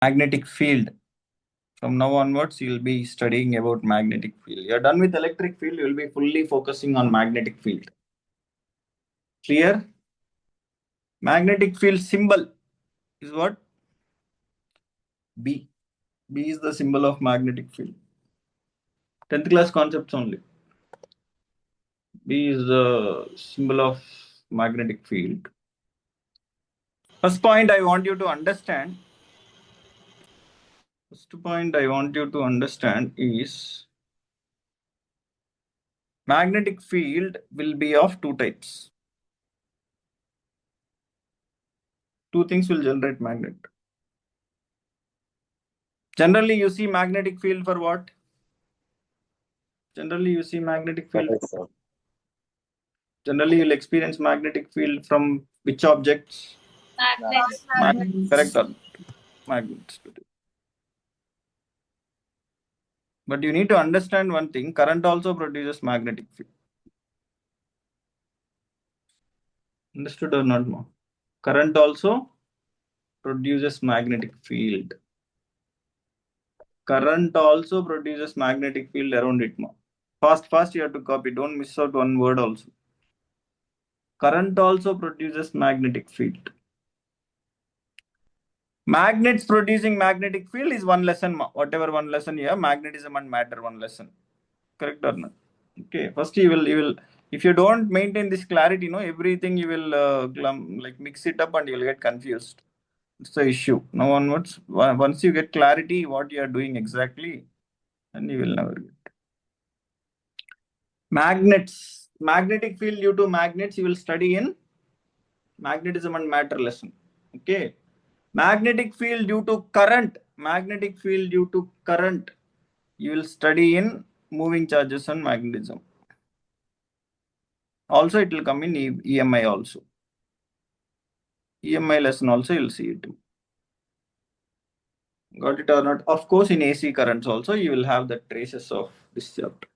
magnetic field. From now onwards, you'll be studying about magnetic field. You're done with electric field, you'll be fully focusing on magnetic field. Clear? Magnetic field symbol is what? B. B is the symbol of magnetic field. 10th class concepts only. B is the symbol of magnetic field. First point I want you to understand. First point I want you to understand is magnetic field will be of two types. Two things will generate magnet. Generally, you see magnetic field for what? Generally, you see magnetic field. Generally, you'll experience magnetic field from which objects? Magnets. Correct or not? Magnets. But you need to understand one thing, current also produces magnetic field. Understood or not, Ma? Current also produces magnetic field. Current also produces magnetic field around it, Ma. Fast, you have to copy. Don't miss out one word also. Current also produces magnetic field. Magnets producing magnetic field is one lesson, Ma. Whatever one lesson you have, magnetism and matter, one lesson. Correct or not? Okay, first you will if you don't maintain this clarity, everything you will like mix it up and you will get confused. It's the issue. Now once you get clarity what you are doing exactly, then you will never get. Magnets, magnetic field due to magnets you will study in magnetism and matter lesson. Okay, magnetic field due to current, magnetic field due to current you will study in moving charges and magnetism. Also, it will come in EMI also. EMI lesson also you'll see it. Got it or not? Of course, in AC currents also you will have the traces of this chapter.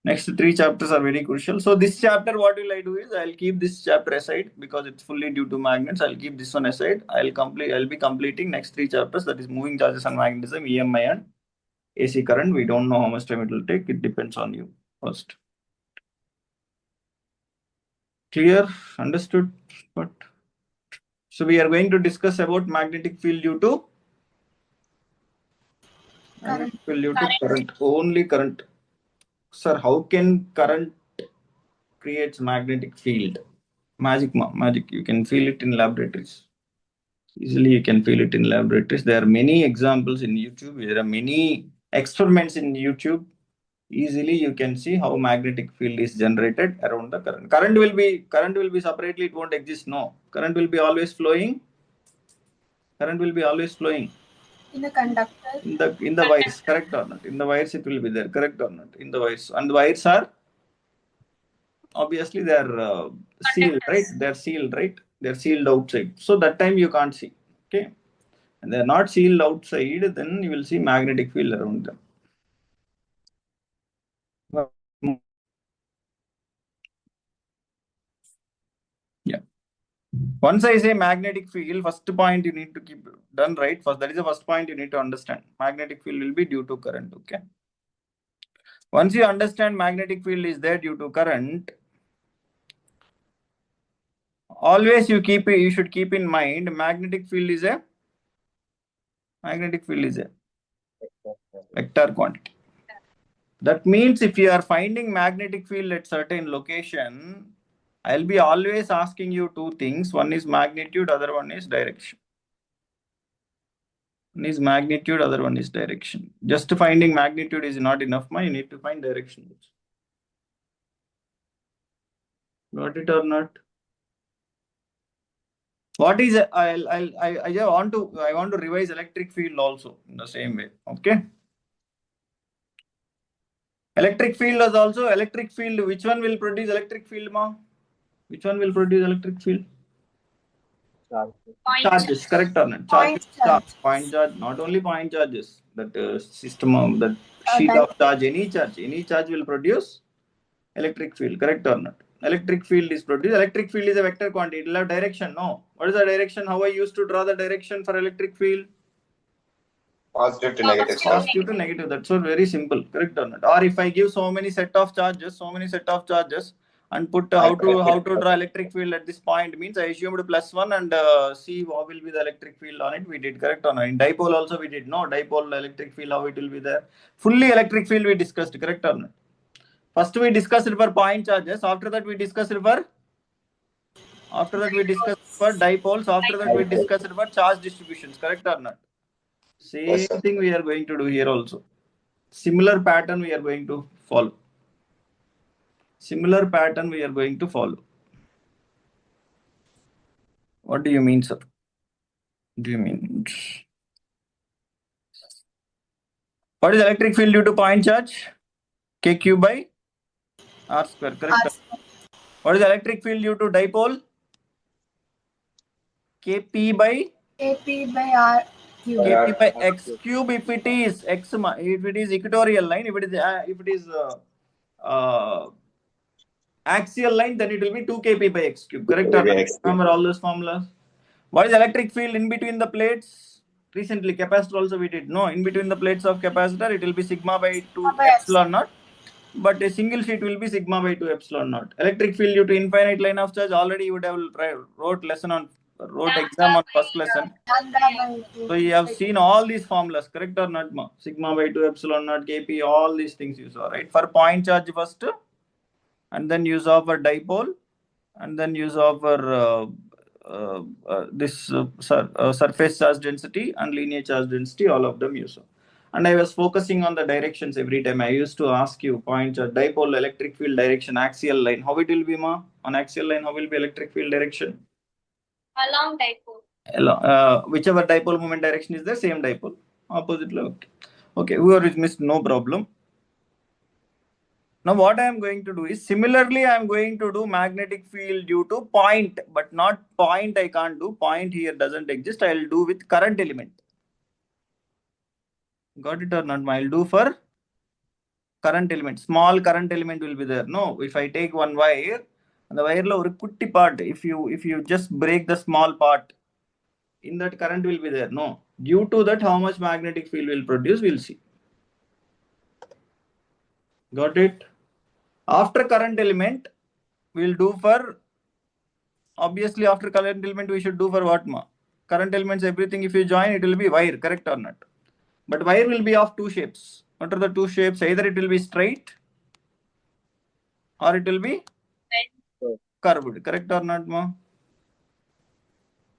Next three chapters are very crucial. So this chapter, what will I do is I'll keep this chapter aside because it's fully due to magnets. I'll keep this one aside. I'll be completing next three chapters, that is moving charges and magnetism, EMI and AC current. We don't know how much time it will take. It depends on you first. Clear? Understood? But so we are going to discuss about magnetic field due to current. Only current. Sir, how can current creates magnetic field? Magic. You can feel it in laboratories. Easily you can feel it in laboratories. There are many examples in YouTube. There are many experiments in YouTube. Easily you can see how magnetic field is generated around the current. Current will be separately, it won't exist. No. Current will be always flowing. Current will be always flowing. In the conductor. In the wires, correct or not? In the wires it will be there, correct or not? In the wires. And the wires are obviously they are sealed, right? They're sealed, right? They're sealed outside. So that time you can't see. Okay. And they're not sealed outside, then you will see magnetic field around them. Yeah. Once I say magnetic field, first point you need to keep done right. First, that is the first point you need to understand. Magnetic field will be due to current. Okay. Once you understand magnetic field is there due to current, always you should keep in mind magnetic field is a vector quantity. That means if you are finding magnetic field at certain location, I'll be always asking you two things. One is magnitude, other one is direction. One is magnitude, other one is direction. Just finding magnitude is not enough, you need to find direction. Got it or not? What is I want to revise electric field also in the same way. Okay. Electric field is also electric field. Which one will produce electric field, ma? Which one will produce electric field? Charges, correct or not? Point charge, not only point charges. That system of that sheet of charge, any charge will produce electric field, correct or not? Electric field is produced. Electric field is a vector quantity. It will have direction. No. What is the direction? How I used to draw the direction for electric field? Positive to negative charge. Positive to negative. That's all very simple. Correct or not? Or if I give so many set of charges, and put how to draw electric field at this point means I assumed +1 and see what will be the electric field on it. We did. Correct or not? In dipole also we did. No dipole electric field, how it will be there. Fully electric field we discussed. Correct or not? First we discussed it for point charges. After that we discussed it for dipoles. After that we discussed it for charge distributions. Correct or not? Same thing we are going to do here also. Similar pattern we are going to follow. What do you mean, sir? Do you mean what is electric field due to point charge? KQ by R square. Correct. What is electric field due to dipole? KP by R cube. KP by X cube if it is equatorial line. If it is axial line, then it will be 2 kp by x cube. Correct or not? Remember all those formulas. What is electric field in between the plates? Recently capacitor also we did. No, in between the plates of capacitor it will be sigma by 2 epsilon naught, but a single sheet will be sigma by 2 epsilon naught. Electric field due to infinite line of charge, already you would have wrote exam on first lesson. So you have seen all these formulas. Correct or not, ma? Sigma by 2 epsilon naught kp, all these things you saw, right? For point charge first, and then use of a dipole, and then use of surface charge density and linear charge density, all of them use. And I was focusing on the directions every time. I used to ask you point charge, dipole, electric field direction, axial line. How it will be, ma? On axial line, how will be electric field direction? Along dipole. Whichever dipole moment direction is the same dipole. Opposite. Okay. Whoever is missed, no problem. Now what I am going to do is, similarly I am going to do magnetic field due to point, but not point I can't do. Point here doesn't exist. I will do with current element. Got it or not? I will do for current element. Small current element will be there. No, if I take one wire, and the wire lo kutti part, if you just break the small part, in that current will be there. No, due to that how much magnetic field will produce, we'll see. Got it? After current element, we'll do for, obviously after current element we should do for what, ma? Current elements, everything if you join it will be wire. Correct or not? But wire will be of two shapes. What are the two shapes? Either it will be straight or it will be curved. Correct or not, ma?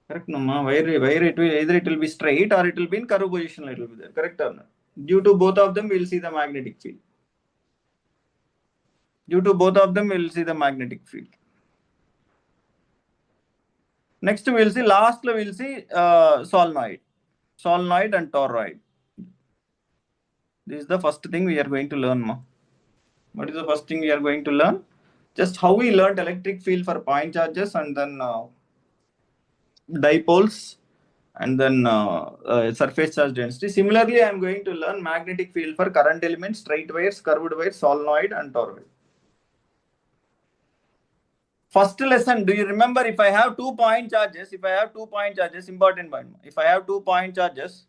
Correct, no, ma? Wire it will either it will be straight or it will be in curved position. It will be there. Correct or not? Due to both of them, we will see the magnetic field. Next we'll see, lastly we'll see solenoid and toroid. This is the first thing we are going to learn, ma. What is the first thing we are going to learn? Just how we learned electric field for point charges, and then dipoles, and then surface charge density. Similarly, I am going to learn magnetic field for current elements, straight wires, curved wires, solenoid and toroid. First lesson, do you remember, if I have 2 point charges, important point. If I have 2 point charges,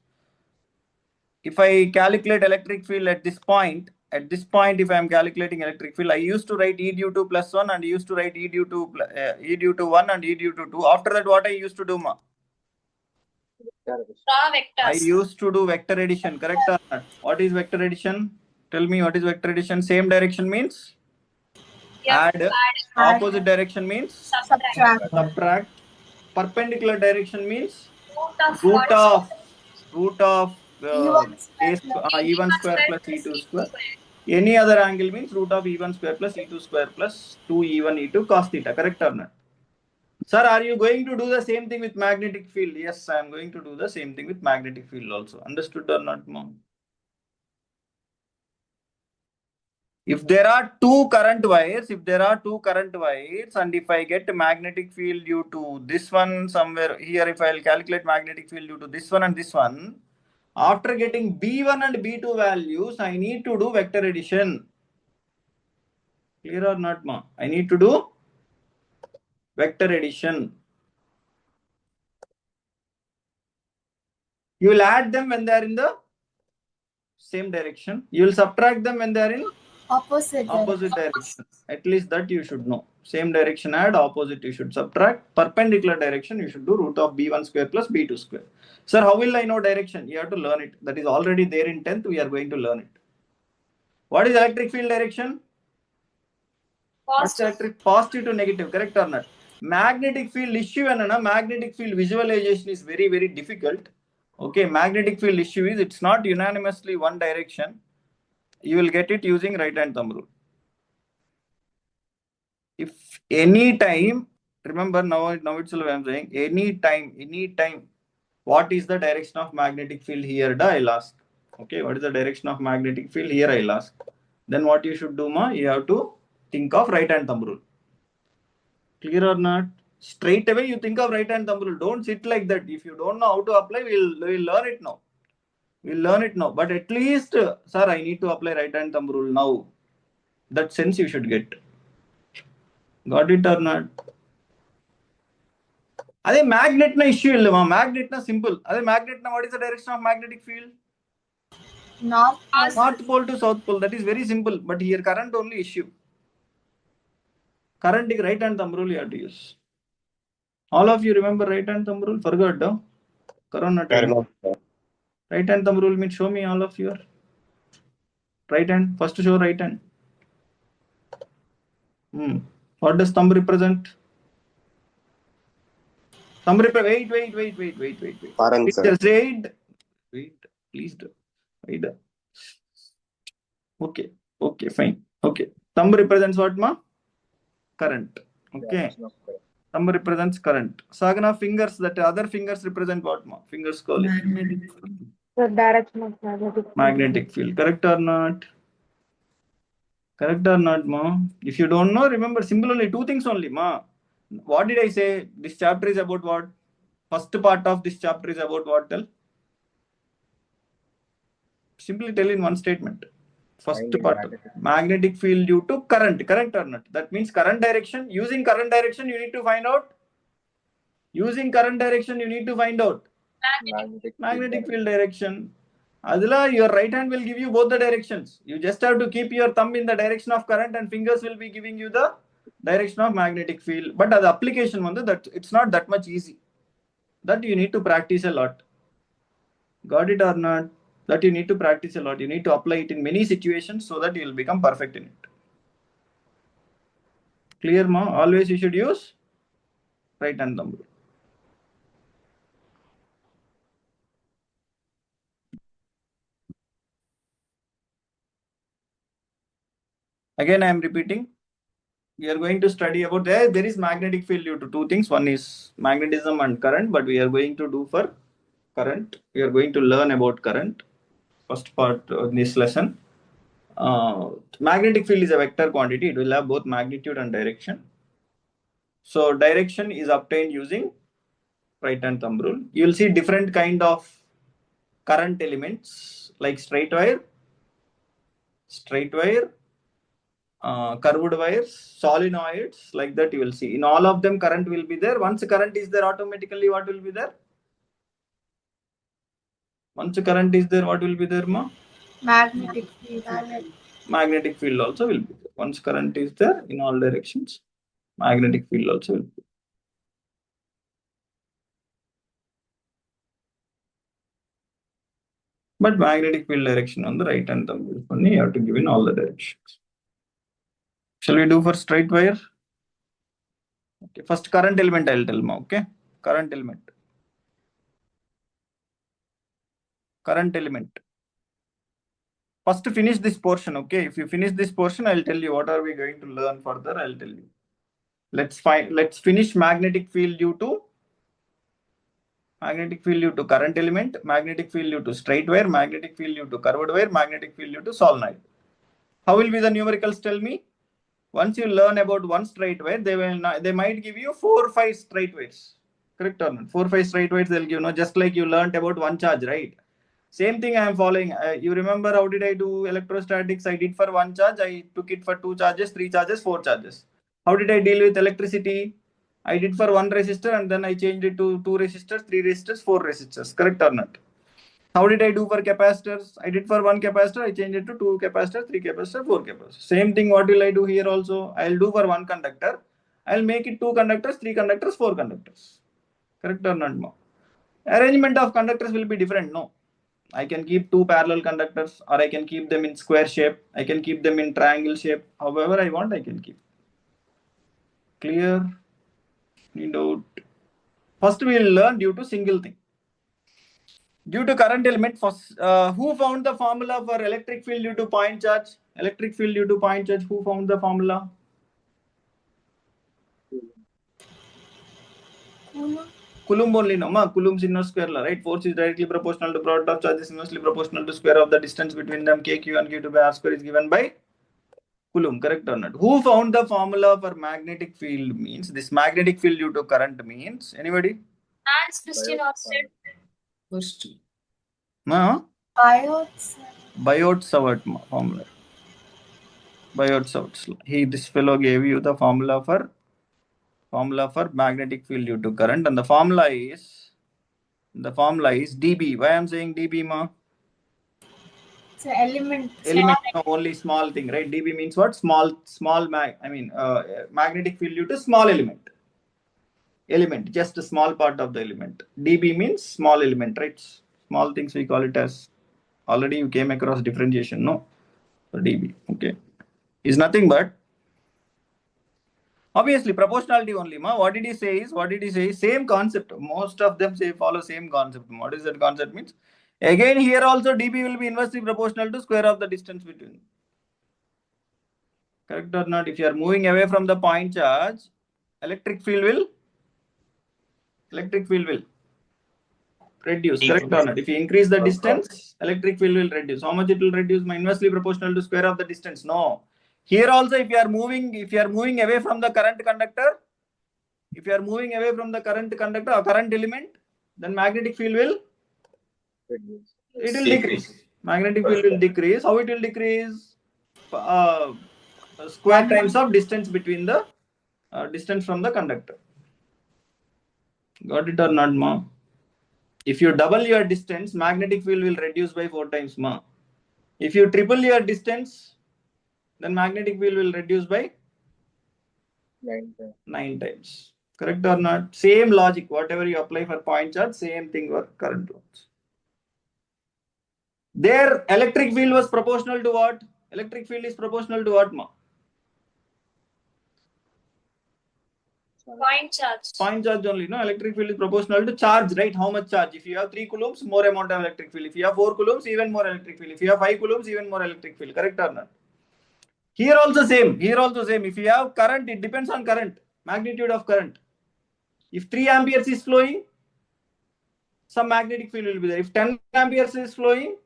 if I calculate electric field at this point, if I am calculating electric field, I used to write E due to +1 and used to write E due to 1 and E due to 2. After that, what I used to do, ma? Draw vectors. I used to do vector addition. Correct or not? What is vector addition? Tell me what is vector addition. Same direction means? Add. Opposite direction means? Subtract. Perpendicular direction means? Root of E1 square plus E2 square. Any other angle means root of E1 square plus E2 square plus 2E1 E2 cos theta. Correct or not? Sir, are you going to do the same thing with magnetic field? Yes, I am going to do the same thing with magnetic field also. Understood or not, mom? If there are two current wires, and if I get magnetic field due to this one somewhere here, if I will calculate magnetic field due to this one and this one, after getting B1 and B2 values, I need to do vector addition. Clear or not, ma? I need to do vector addition. You will add them when they are in the same direction. You will subtract them when they are in Opposite direction. At least that you should know. Same direction add, opposite you should subtract. Perpendicular direction you should do root of b1 square plus b2 square. Sir, how will I know direction? You have to learn it. That is already there in 10th. We are going to learn it. What is electric field direction? Positive. Positive to negative, correct or not? Magnetic field issue and magnetic field visualization is very, very difficult. Okay, magnetic field issue is it's not unanimously one direction. You will get it using right hand thumb rule. If any time, remember now itself I am saying any time, what is the direction of magnetic field here? I'll ask. Okay, what is the direction of magnetic field here? I'll ask. Then what you should do, you have to think of right hand thumb rule. Clear or not? Straight away you think of right hand thumb rule. Don't sit like that. If you don't know how to apply, we'll learn it now. We'll learn it now. But at least, sir, I need to apply right hand thumb rule now. That sense you should get. Got it or not? Are magnet na issue illa? Magnet na simple. Are magnet na what is the direction of magnetic field? North Pole to south pole. That is very simple. But here current only issue. Current is right hand thumb rule you have to use. All of you remember right hand thumb rule? Forgot, no? Corona time. Right hand thumb rule means show me all of your right hand. First show right hand. What does thumb represent? Thumb represent. Wait. Current, sir. Just wait, please do. Wait. Okay, fine. Okay. Thumb represents what, ma? Current. Okay. Thumb represents current. Sagana, fingers, that other fingers represent what, ma? Fingers call it. The direction of Magnetic field. Correct or not? Correct or not, ma? If you don't know, remember simple only two things only, ma. What did I say? This chapter is about what? First part of this chapter is about what? Tell. Simply tell in one statement. First part, magnetic field due to current. Correct or not? That means current direction. Using current direction, you need to find out. Using current direction, you need to find out magnetic field direction. Adila, your right hand will give you both the directions. You just have to keep your thumb in the direction of current and fingers will be giving you the direction of magnetic field. But the application, that it's not that much easy. That you need to practice a lot. Got it or not? That you need to practice a lot. You need to apply it in many situations so that you will become perfect in it. Clear, ma? Always you should use right hand thumb rule. Again, I am repeating. We are going to study about there is magnetic field due to two things. One is magnetism and current, but we are going to do for current. We are going to learn about current. First part of this lesson. Magnetic field is a vector quantity. It will have both magnitude and direction. So direction is obtained using right hand thumb rule. You will see different kind of current elements like straight wire, curved wires, solenoids, like that you will see. In all of them, current will be there. Once current is there, automatically what will be there? Once current is there, what will be there, ma? magnetic field. Magnetic field also will be there. Once current is there in all directions, magnetic field also will be there. But magnetic field direction on the right hand thumb rule only, you have to give in all the directions. Shall we do for straight wire? Okay, first current element I'll tell, ma. Okay, current element. First finish this portion, okay? If you finish this portion, I'll tell you what are we going to learn further. I'll tell you. Let's finish magnetic field due to current element, magnetic field due to straight wire, magnetic field due to curved wire, magnetic field due to solenoid. How will be the numericals? Tell me. Once you learn about one straight wire, they might give you 4 or 5 straight wires. Correct or not? 4 or 5 straight wires they'll give, just like you learned about one charge, right? Same thing I am following. You remember how did I do electrostatics? I did for one charge, I took it for 2 charges, 3 charges, 4 charges. How did I deal with electricity? I did for one resistor and then I changed it to 2 resistors, 3 resistors, 4 resistors. Correct or not? How did I do for capacitors? I did for one capacitor, I changed it to 2 capacitors, 3 capacitors, 4 capacitors. Same thing, what will I do here also? I'll do for one conductor. I'll make it 2 conductors, 3 conductors, 4 conductors. Correct or not? No. Arrangement of conductors will be different. No. I can keep 2 parallel conductors, or I can keep them in square shape. I can keep them in triangle shape. However I want, I can keep. Clear? Need out. First we will learn due to single thing. Due to current element, who found the formula for electric field due to point charge? Electric field due to point charge, who found the formula? Coulomb. Coulomb only, no? Coulomb's inverse square law, right? Force is directly proportional to product of charges, inversely proportional to square of the distance between them. Kq and Q2 by R square is given by Coulomb, correct or not? Who found the formula for magnetic field means? This magnetic field due to current means, anybody? Hans Christian Ørsted. First. No? Biot-Savart. formula. Biot-Savart. This fellow gave you the formula for magnetic field due to current, and the formula is dB. Why I'm saying dB, ma? It's an element. Element, no, only small thing, right? dB means what? Magnetic field due to small element, just a small part of the element. dB means small element, right? Small things we call it as. Already you came across differentiation, no? So dB, okay, is nothing but obviously proportionality only, ma. What did he say? Same concept. Most of them follow same concept. What is that concept means? Again, here also dB will be inversely proportional to square of the distance between. Correct or not? If you are moving away from the point charge, electric field will reduce. Correct or not? If you increase the distance, electric field will reduce. How much it will reduce? Inversely proportional to square of the distance. No. Here also, if you are moving away from the current conductor, or current element, then magnetic field will decrease. Magnetic field will decrease. How it will decrease? Square times of distance between the distance from the conductor. Got it or not, ma? If you double your distance, magnetic field will reduce by 4 times, ma. If you triple your distance, then magnetic field will reduce by 9 times. Correct or not? Same logic. Whatever you apply for point charge, same thing for current loads. Their electric field was proportional to what? Electric field is proportional to what, ma? Point charge. Point charge only, no? Electric field is proportional to charge, right? How much charge? If you have 3 coulombs, more amount of electric field. If you have 4 coulombs, even more electric field. If you have 5 coulombs, even more electric field. Correct or not? Here also same. If you have current, it depends on current, magnitude of current. If 3 amperes is flowing, some magnetic field will be there. If 10 amperes is flowing,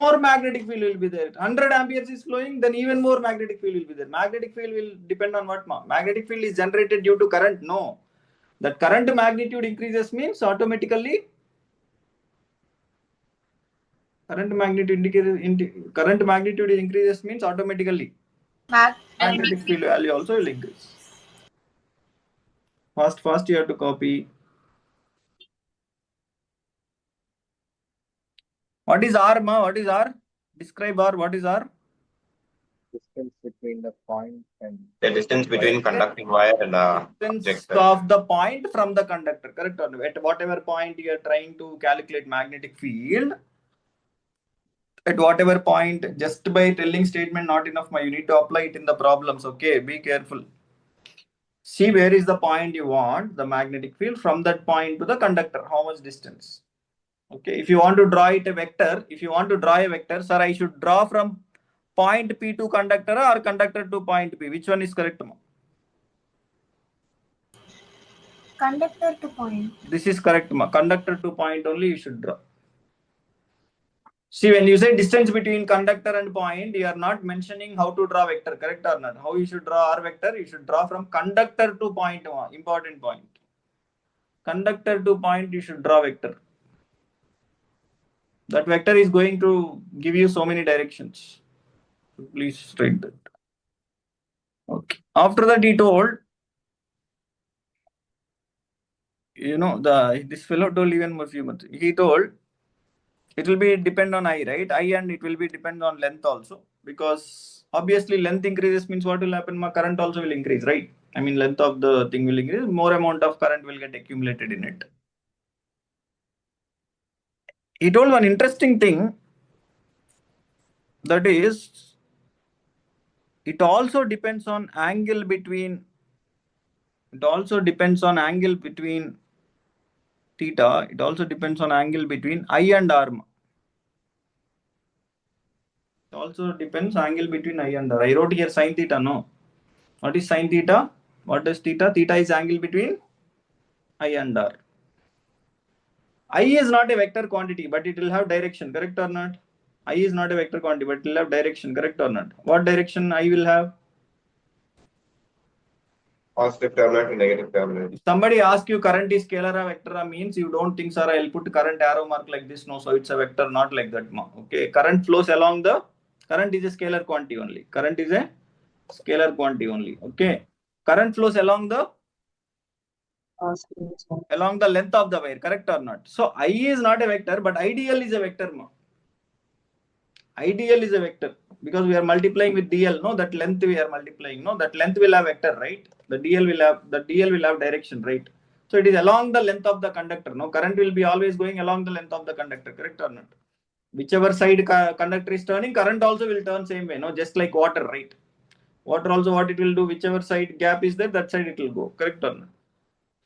more magnetic field will be there. 100 amperes is flowing, then even more magnetic field will be there. Magnetic field will depend on what? Magnetic field is generated due to current. No. That current magnitude increases means automatically current magnitude increases means automatically magnetic field value also will increase. Fast you have to copy. What is R, ma? What is R? Describe R. What is R? Distance between the point and The distance between conducting wire and distance object. of the point from the conductor. Correct or not? At whatever point you are trying to calculate magnetic field, at whatever point, just by telling statement not enough, you need to apply it in the problems. Okay, be careful. See where is the point you want the magnetic field, from that point to the conductor, how much distance. Okay, if you want to draw it a vector, sir, I should draw from point P to conductor or conductor to point P. Which one is correct, ma? Conductor to point. This is correct, ma. Conductor to point only you should draw. See, when you say distance between conductor and point, you are not mentioning how to draw vector, correct or not? How you should draw R vector? You should draw from conductor to point, important point. Conductor to point, you should draw vector. That vector is going to give you so many directions. Please write that. Okay. After that, he told, this fellow told even more few months. He told, It will be depend on I, right? I, and it will be depend on length also, because obviously length increases means what will happen? My current also will increase, right? I mean, length of the thing will increase, more amount of current will get accumulated in it. He told one interesting thing, that is, it also depends on angle between, it also depends on angle between theta, it also depends on angle between I and R. It also depends angle between I and R. I wrote here sin theta, no? What is sin theta? What is theta? Theta is angle between I and R. I is not a vector quantity, but it will have direction, correct or not? I is not a vector quantity, but it will have direction, correct or not? What direction I will have? Positive terminal to negative terminal. If somebody asks you current is scalar or vector, means you don't think, sir, I'll put current arrow mark like this. No, so it's a vector, not like that. Okay, current flows along the, current is a scalar quantity only. Current is a scalar quantity only. Okay, current flows along the length of the wire, correct or not? So I is not a vector, but ideal is a vector. Ideal is a vector, because we are multiplying with dl. No, that length we are multiplying. No, that length will have vector, right? The dl will have direction, right? So it is along the length of the conductor. No, current will be always going along the length of the conductor, correct or not? Whichever side conductor is turning, current also will turn same way. No, just like water, right? Water also, what it will do, whichever side gap is there, that side it will go, correct or not?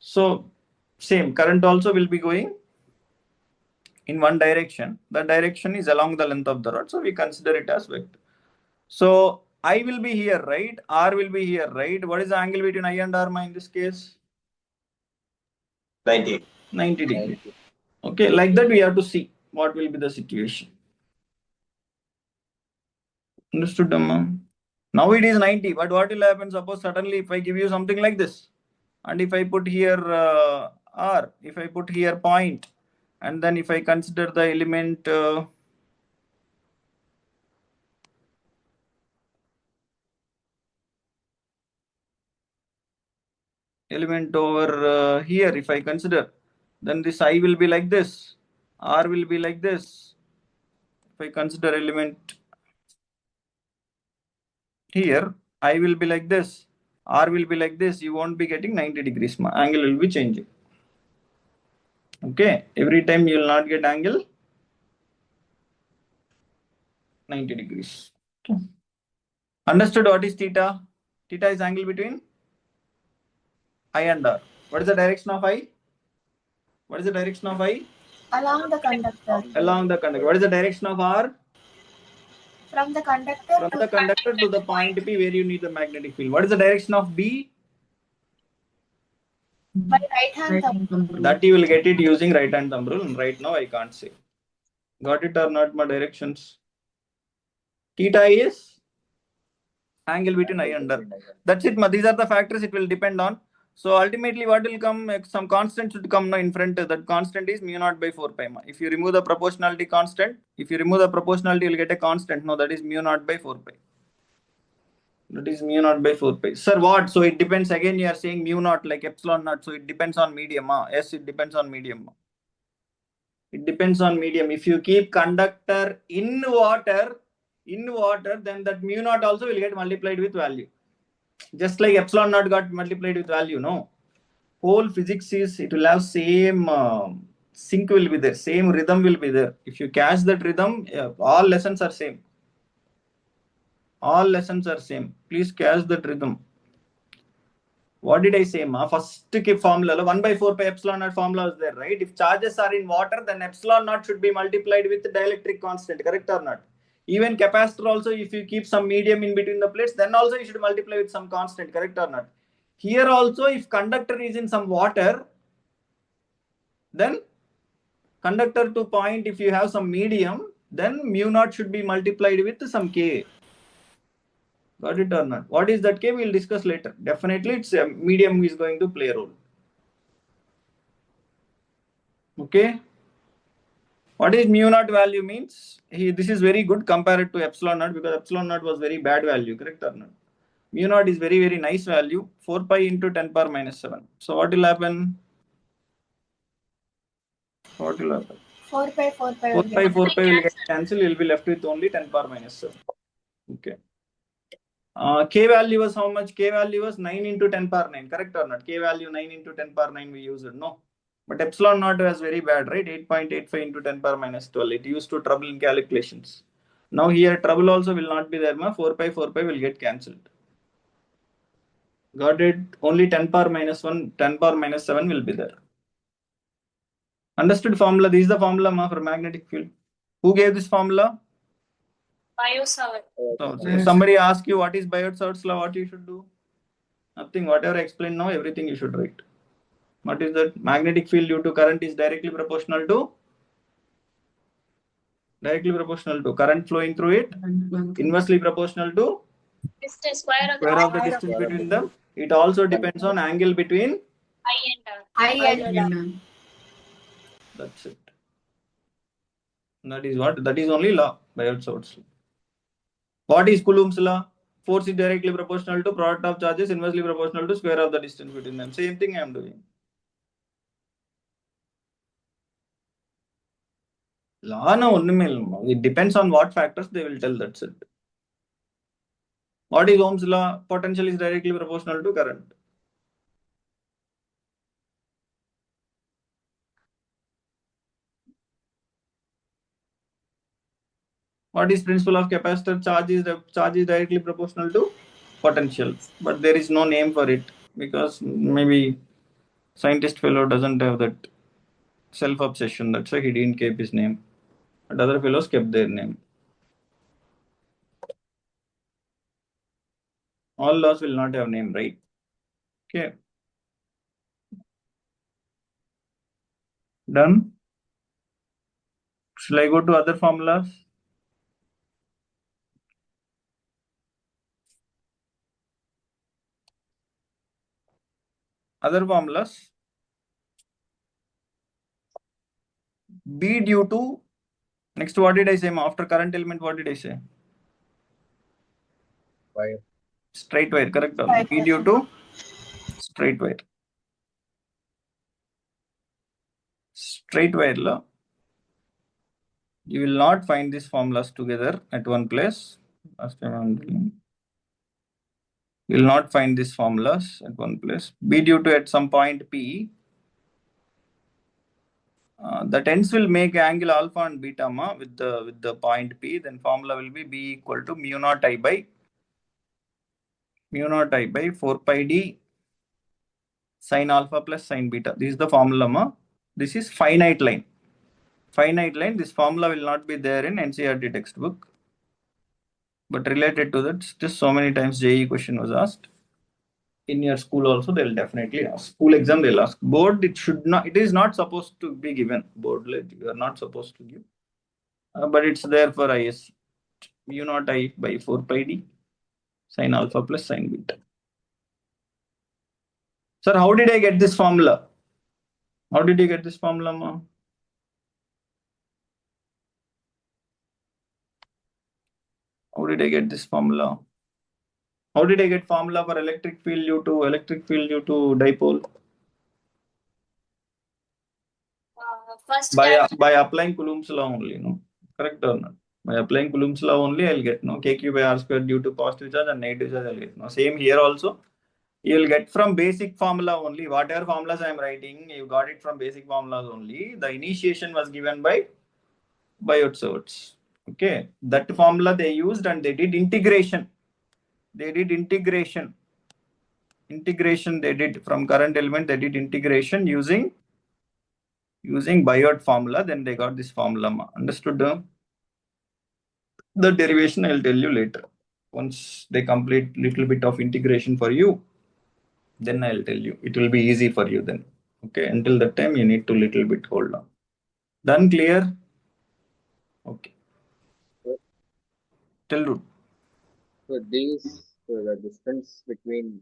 So same, current also will be going in one direction. The direction is along the length of the rod, so we consider it as vector. So I will be here, right? R will be here, right? What is the angle between I and R in this case? 90. 90 degrees. Okay, like that we have to see what will be the situation. Understood, Amma? Now it is 90, but what will happen? Suppose suddenly if I give you something like this, and if I put here R, if I put here point, and then if I consider the element over here, if I consider, then this I will be like this, R will be like this. If I consider element here, I will be like this, R will be like this, you won't be getting 90 degrees, angle will be changing. Okay, every time you will not get angle 90 degrees. Okay. Understood what is theta? Theta is angle between I and R. What is the direction of I? What is the direction of I? Along the conductor. Along the conductor. What is the direction of R? From the conductor From to the conductor to the point P where you need the magnetic field. What is the direction of B? by right hand thumb. That you will get it using right hand thumb rule. Right now I can't say. Got it or not, my directions? Theta is angle between I and R. That's it. These are the factors it will depend on. So ultimately what will come? Some constant should come now in front. That constant is mu naught by 4 pi. If you remove the proportionality constant, if you remove the proportionality, you will get a constant. No, that is mu naught by 4 pi. That is mu naught by 4 pi. Sir, what? So it depends. Again, you are saying mu naught like epsilon naught. So it depends on medium. Yes, it depends on medium. It depends on medium. If you keep conductor in water, then that mu naught also will get multiplied with value. Just like epsilon naught got multiplied with value, no? Whole physics is, it will have same sync will be there, same rhythm will be there. If you catch that rhythm, all lessons are same. All lessons are same. Please catch that rhythm. What did I say, ma? First formula, 1 by 4 pi epsilon naught formula is there, right? If charges are in water, then epsilon naught should be multiplied with the dielectric constant, correct or not? Even capacitor also, if you keep some medium in between the plates, then also you should multiply with some constant, correct or not? Here also, if conductor is in some water, then conductor to point, if you have some medium, then mu naught should be multiplied with some K. Got it or not? What is that K? We'll discuss later. Definitely, it's a medium is going to play a role. Okay. What is mu naught value means? This is very good compared to epsilon naught, because epsilon naught was very bad value, correct or not? Mu naught is very, very nice value, 4 pi into 10 power minus 7. So what will happen? What will happen? 4 pi 4 pi 4 will pi get 4 pi will get cancelled. You'll be left with only 10 power minus 7. Okay. K value was how much? K value was 9 into 10 power 9. Correct or not? K value 9 into 10 power 9 we used. No. But epsilon naught was very bad, right? 8.85 into 10 power minus 12. It used to trouble in calculations. Now here trouble also will not be there. 4 pi 4 pi will get cancelled. Got it? Only 10 power minus 1, 10 power minus 7 will be there. Understood formula? This is the formula for magnetic field. Who gave this formula? Biosavard. So if somebody asks you what is Biot-Savart's law, what you should do? Nothing. Whatever I explained now, everything you should write. What is that? Magnetic field due to current is directly proportional to current flowing through it, inversely proportional to Distance square of square of the the distance between them. It also depends on angle between. I and R. I and R. That's it. That is only law, Biot-Savart's law. What is Coulomb's law? Force is directly proportional to product of charges, inversely proportional to square of the distance between them. Same thing I am doing. Law no, it depends on what factors they will tell. That's it. What is Ohm's law? Potential is directly proportional to current. What is principle of capacitor? Charge is directly proportional to potential, but there is no name for it because maybe scientist fellow doesn't have that self-obsession. That's why he didn't keep his name. But other fellows kept their name. All laws will not have name, right? Okay. Done. Shall I go to other formulas? Other formulas. B due to, next what did I say? After current element, what did I say? Wire. Straight wire, correct? B due to straight wire. Straight wire law. You will not find these formulas together at one place. Last time I'm doing. You will not find these formulas at one place. B due to at some point P. The tens will make angle alpha and beta with the point P. Then formula will be B equal to mu naught I by 4 pi d sin alpha plus sin beta. This is the formula. This is finite line. Finite line. This formula will not be there in NCERT textbook. But related to that, just so many times JEE question was asked. In your school also, they will definitely ask. School exam, they'll ask. Board, it is not supposed to be given. Board, you are not supposed to give. But it's there for IS. Mu naught I by 4 pi d sin alpha plus sin beta. Sir, how did I get this formula? How did you get this formula, ma? How did I get this formula? How did I get formula for electric field due to dipole? First By applying Coulomb's law only, no? Correct or not? By applying Coulomb's law only, I'll get no kq by r square due to positive charge and negative charge. I'll get no. Same here also. You'll get from basic formula only. Whatever formulas I am writing, you got it from basic formulas only. The initiation was given by Biot-Savart's. Okay, that formula they used and they did integration. They did integration. They did from current element. They did integration using Biot formula. Then they got this formula. Understood? The derivation I'll tell you later. Once they complete little bit of integration for you, then I'll tell you. It will be easy for you then. Okay, until that time you need to little bit hold on. Done? Clear? Okay. Tell Ruth. So these, the distance between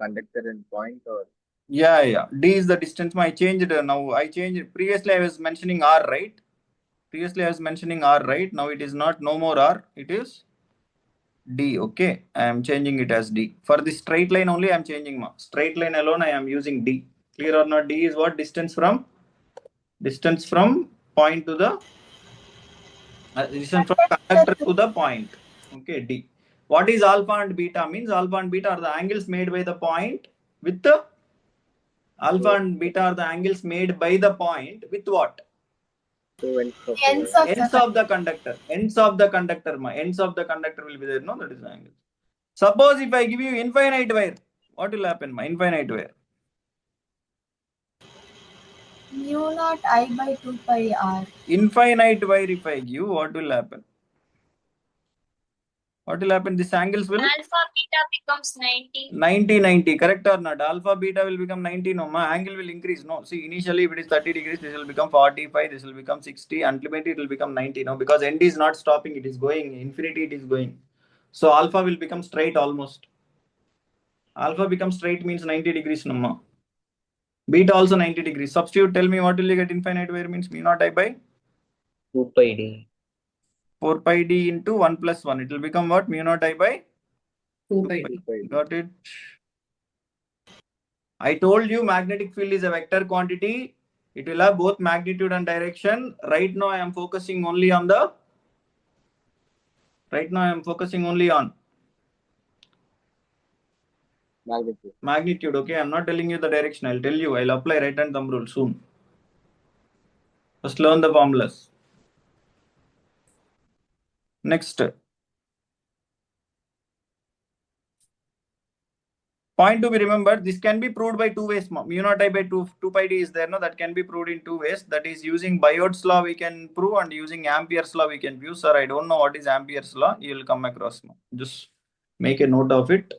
conductor and point, or Yeah. D is the distance. I changed now. I changed. Previously I was mentioning R, right? Now it is not no more R. It is D. Okay. I am changing it as D. For the straight line only I am changing. Straight line alone I am using D. Clear or not? D is what? Distance from point to the distance from conductor to the point. Okay, D. What is alpha and beta? Means alpha and beta are the angles made by the point with the alpha and beta are the angles made by the point with what? Two ends of Ends the of Ends the of the conductor. Ends of the conductor. Ends of the conductor will be there. No, that is the angle. Suppose if I give you infinite wire, what will happen? My infinite wire. mu naught I by 2 pi r. Infinite wire, if I give, what will happen? What will happen? These angles will Alpha beta becomes 90. 90, 90. Correct or not? Alpha beta will become 90. No, my angle will increase. No, see, initially if it is 30 degrees, this will become 45. This will become 60. Ultimately, it will become 90. No, because end is not stopping. It is going infinity. It is going. So alpha will become straight almost. Alpha becomes straight means 90 degrees. No, beta also 90 degrees. Substitute. Tell me what will you get? Infinite wire means mu naught I by 2 pi d. 4 pi d into 1 plus 1. It will become what? Mu naught I by 2 2 pi pi. d. Got it? I told you magnetic field is a vector quantity. It will have both magnitude and direction. Right now I am focusing only on magnitude. Okay, I'm not telling you the direction. I'll tell you. I'll apply right hand thumb rule soon. First learn the formulas. Next. Point to be remembered, this can be proved by two ways. Mu naught I by 2 pi d is there, no? That can be proved in two ways. That is using Biot's law we can prove, and using Ampere's law we can view. Sir, I don't know what is Ampere's law. You will come across. Just make a note of it.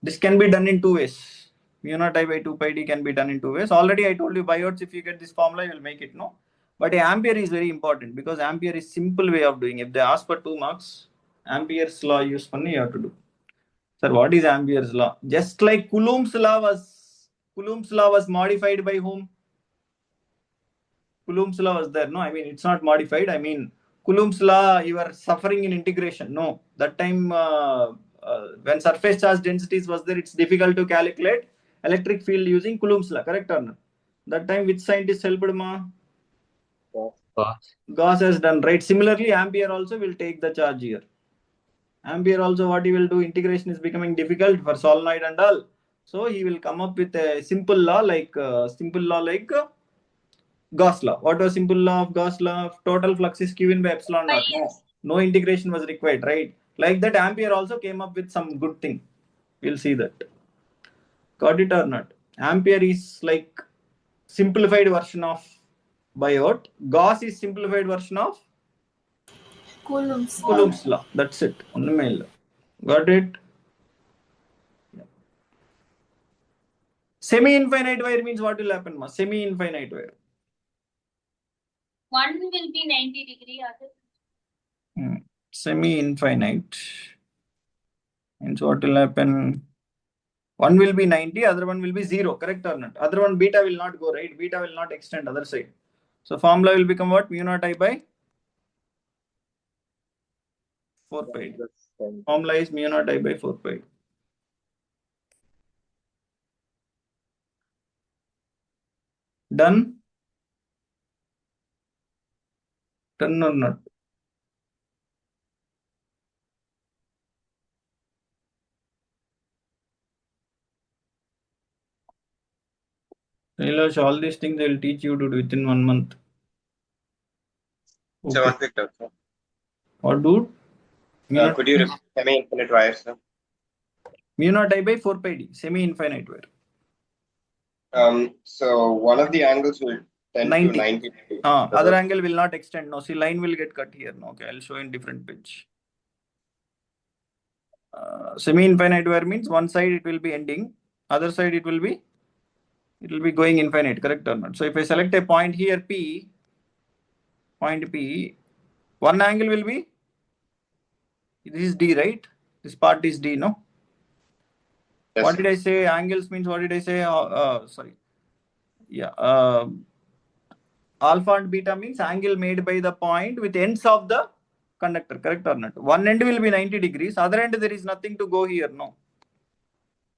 This can be done in two ways. Mu naught I by 2 pi d can be done in two ways. Already I told you Biot's, if you get this formula, you will make it, no? But Ampere is very important because Ampere is simple way of doing. If they ask for 2 marks, Ampere's law use funny you have to do. Sir, what is Ampere's law? Just like Coulomb's law was modified by whom? Coulomb's law was there. No, I mean, it's not modified. I mean, Coulomb's law, you are suffering in integration. No, that time when surface charge densities was there, it's difficult to calculate electric field using Coulomb's law. Correct or not? That time, which scientist helped ma? Gauss has done, right? Similarly, Ampere also will take the charge here. Ampere also, what he will do, integration is becoming difficult for solenoid and all. So he will come up with a simple law like Gauss law. What was simple law of Gauss law? Total flux is Q in by epsilon naught. No integration was required, right? Like that, Ampere also came up with some good thing. We'll see that. Got it or not? Ampere is like simplified version of Biot. Gauss is simplified version of Coulomb's Coulomb's law. That's it. Only mail. Got it? Semi-infinite wire means what will happen, ma? Semi-infinite wire. One will be 90 degree, other. Semi-infinite means what will happen? One will be 90, other one will be 0. Correct or not? Other one beta will not go, right? Beta will not extend other side. So formula will become what? Mu naught I by 4 pi. Formula is mu naught I by 4 pi. Done? Done or not? Kailash, all these things they will teach you to do within 1 month. So Okay. what's the term, sir? What dude? Could you repeat semi-infinite wire, sir? Mu naught I by 4 pi d. Semi-infinite wire. So one of the angles will tend 90. to 90 degrees. Other angle will not extend. No, see, line will get cut here. No, okay, I'll show in different page. Semi-infinite wire means one side it will be ending, other side it will be going infinite. Correct or not? So if I select a point here, P, point P, one angle will be, this is D, right? This part is D, no? Yes, What sir. did I say? Angles means what did I say? Sorry. Yeah. Alpha and beta means angle made by the point with ends of the conductor. Correct or not? One end will be 90 degrees. Other end there is nothing to go here. No.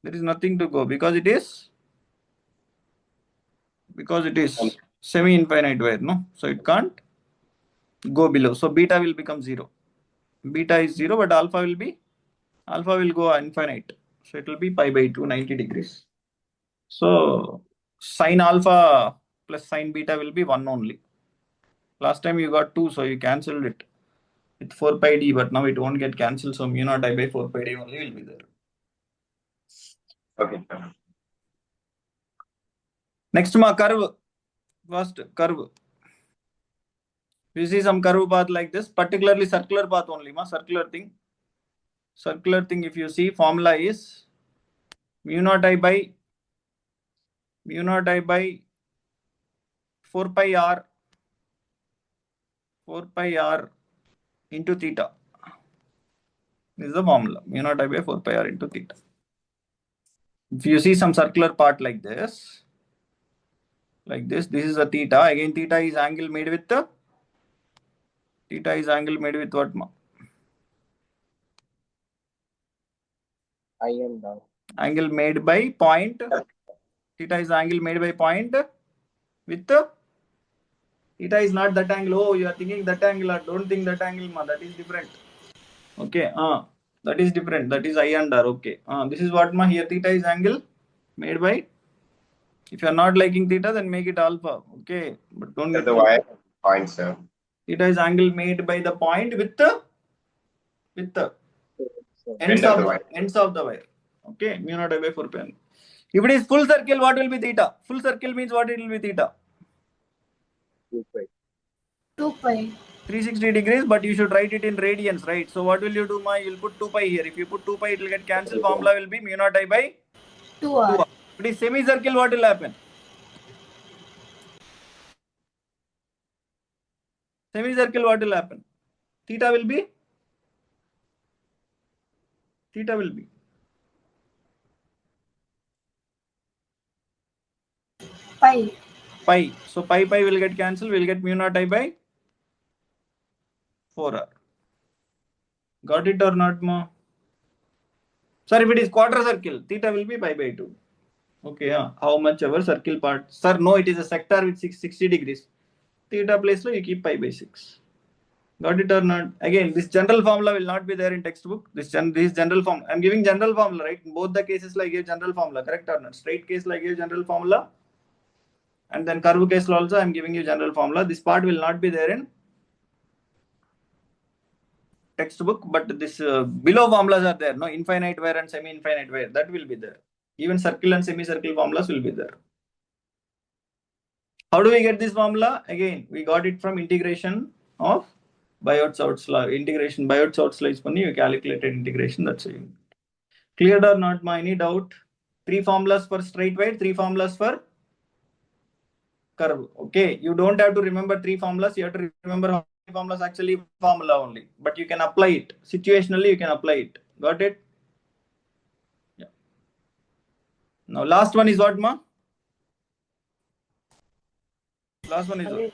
There is nothing to go because it is semi-infinite wire, no? So it can't go below. So beta will become 0. Beta is 0, but alpha will go infinite. So it will be pi by 2, 90 degrees. So sine alpha plus sine beta will be 1 only. Last time you got 2, so you cancelled it with 4 pi d, but now it won't get cancelled. So mu naught I by 4 pi d only will be there. Okay. Next, curve. First, curve. You see some curve path like this, particularly circular path only, circular thing. Circular thing, if you see, formula is mu naught I by 4 pi r into theta. This is the formula, mu naught I by 4 pi r into theta. If you see some circular part like this, this is a theta. Again, theta is angle made with what? I and R. Angle made by point. Theta is angle made by point with theta is not that angle. Oh, you are thinking that angle. Don't think that angle, that is different. Okay, that is different. That is I and R. Okay, this is what here theta is angle made by. If you are not liking theta, then make it alpha. Okay, but don't get The wire point, sir. theta is angle made by the point with the ends End of of the the wire. ends of the wire. Okay, mu naught I by 4 pi. If it is full circle, what will be theta? Full circle means what it will be theta? 2 pi. 2 pi. 360 degrees, but you should write it in radians, right? So what will you do, You'll put 2 pi here. If you put 2 pi, it will get cancelled. Formula will be mu naught I by 2r. 2r. If it is semicircle, what will happen? Semicircle, what will happen? Theta will be pi. So pi will get cancelled. We'll get mu naught I by 4r. Got it or not, ma? Sir, if it is quarter circle, theta will be pi by 2. Okay, how much ever circle part? Sir, no, it is a sector with 60 degrees. Theta place, you keep pi by 6. Got it or not? Again, this general formula will not be there in textbook. This general form. I'm giving general formula, right? In both the cases, I gave general formula, correct or not? Straight case, I gave general formula. And then curve case also, I'm giving you general formula. This part will not be there in textbook, but this below formulas are there. No, infinite wire and semi-infinite wire, that will be there. Even circle and semicircle formulas will be there. How do we get this formula? Again, we got it from integration of Biot-Savart's law. Integration, Biot-Savart's law is funny, you calculated integration, that's it. Cleared or not, any doubt? 3 formulas for straight wire, 3 formulas for curve. Okay, you don't have to remember 3 formulas, you have to remember how many formulas actually formula only. But you can apply it. Situationally, you can apply it. Got it? Yeah. Now, last one is what, Last one is what?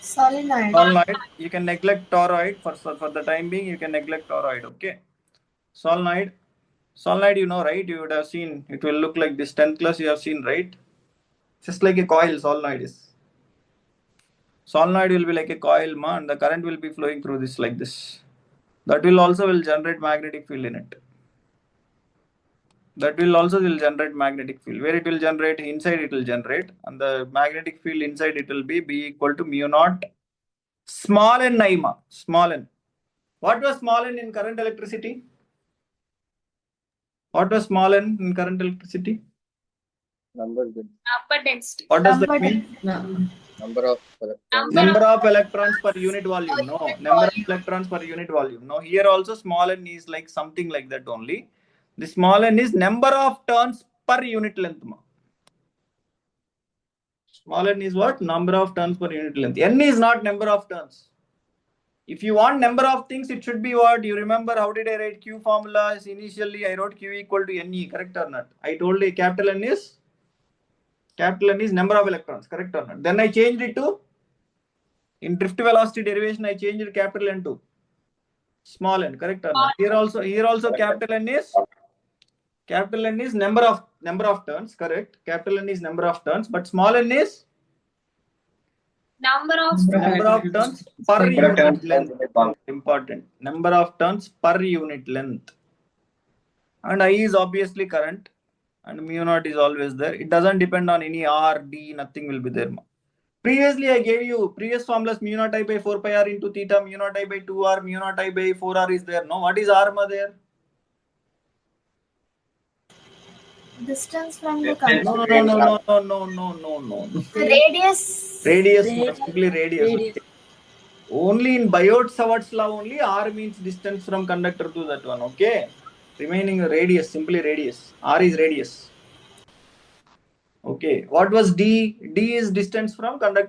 Solenoid. Solenoid. You can neglect toroid for the time being. You can neglect toroid. Okay. Solenoid. Solenoid, you know, right? You would have seen. It will look like this. 10th class, you have seen, right? Just like a coil. Solenoid is. Solenoid will be like a coil, and the current will be flowing through this like this. That will generate magnetic field in it. That will generate magnetic field. Where it will generate? Inside it will generate, and the magnetic field inside it will be equal to mu naught small n I, small n. What was small n in current electricity? What was small n in current electricity? Number density. What does that mean? number of electrons. Number of electrons per unit volume. No, number of electrons per unit volume. No, here also small n is like something like that only. The small n is number of turns per unit length. Small n is what? Number of turns per unit length. N is not number of turns. If you want number of things, it should be what? You remember how did I write Q formulas? Initially, I wrote Q equal to NE, correct or not? I told you capital N is number of electrons, correct or not? Then I changed it to, in drift velocity derivation, I changed it capital N to small n, correct or not? Here also capital N is number of turns, correct? Capital N is number of turns, but small n is Number of Number of turns per Number of unit turns per length. unit bond. Important. Number of turns per unit length. And I is obviously current. And mu naught is always there. It doesn't depend on any R, D, nothing will be there. Previously, I gave you previous formulas mu naught I by 4 pi r into theta, mu naught I by 2r, mu naught I by 4r is there. No, what is arma there? Distance from the Distance No, conductor. no, no, no, no, no, no, no. Radius. Radius, simply radius. Radius. Only in Biot-Savart's law only r means distance from conductor to that one. Okay. Remaining radius, simply radius. R is radius. Okay. What was D? D is distance from conductor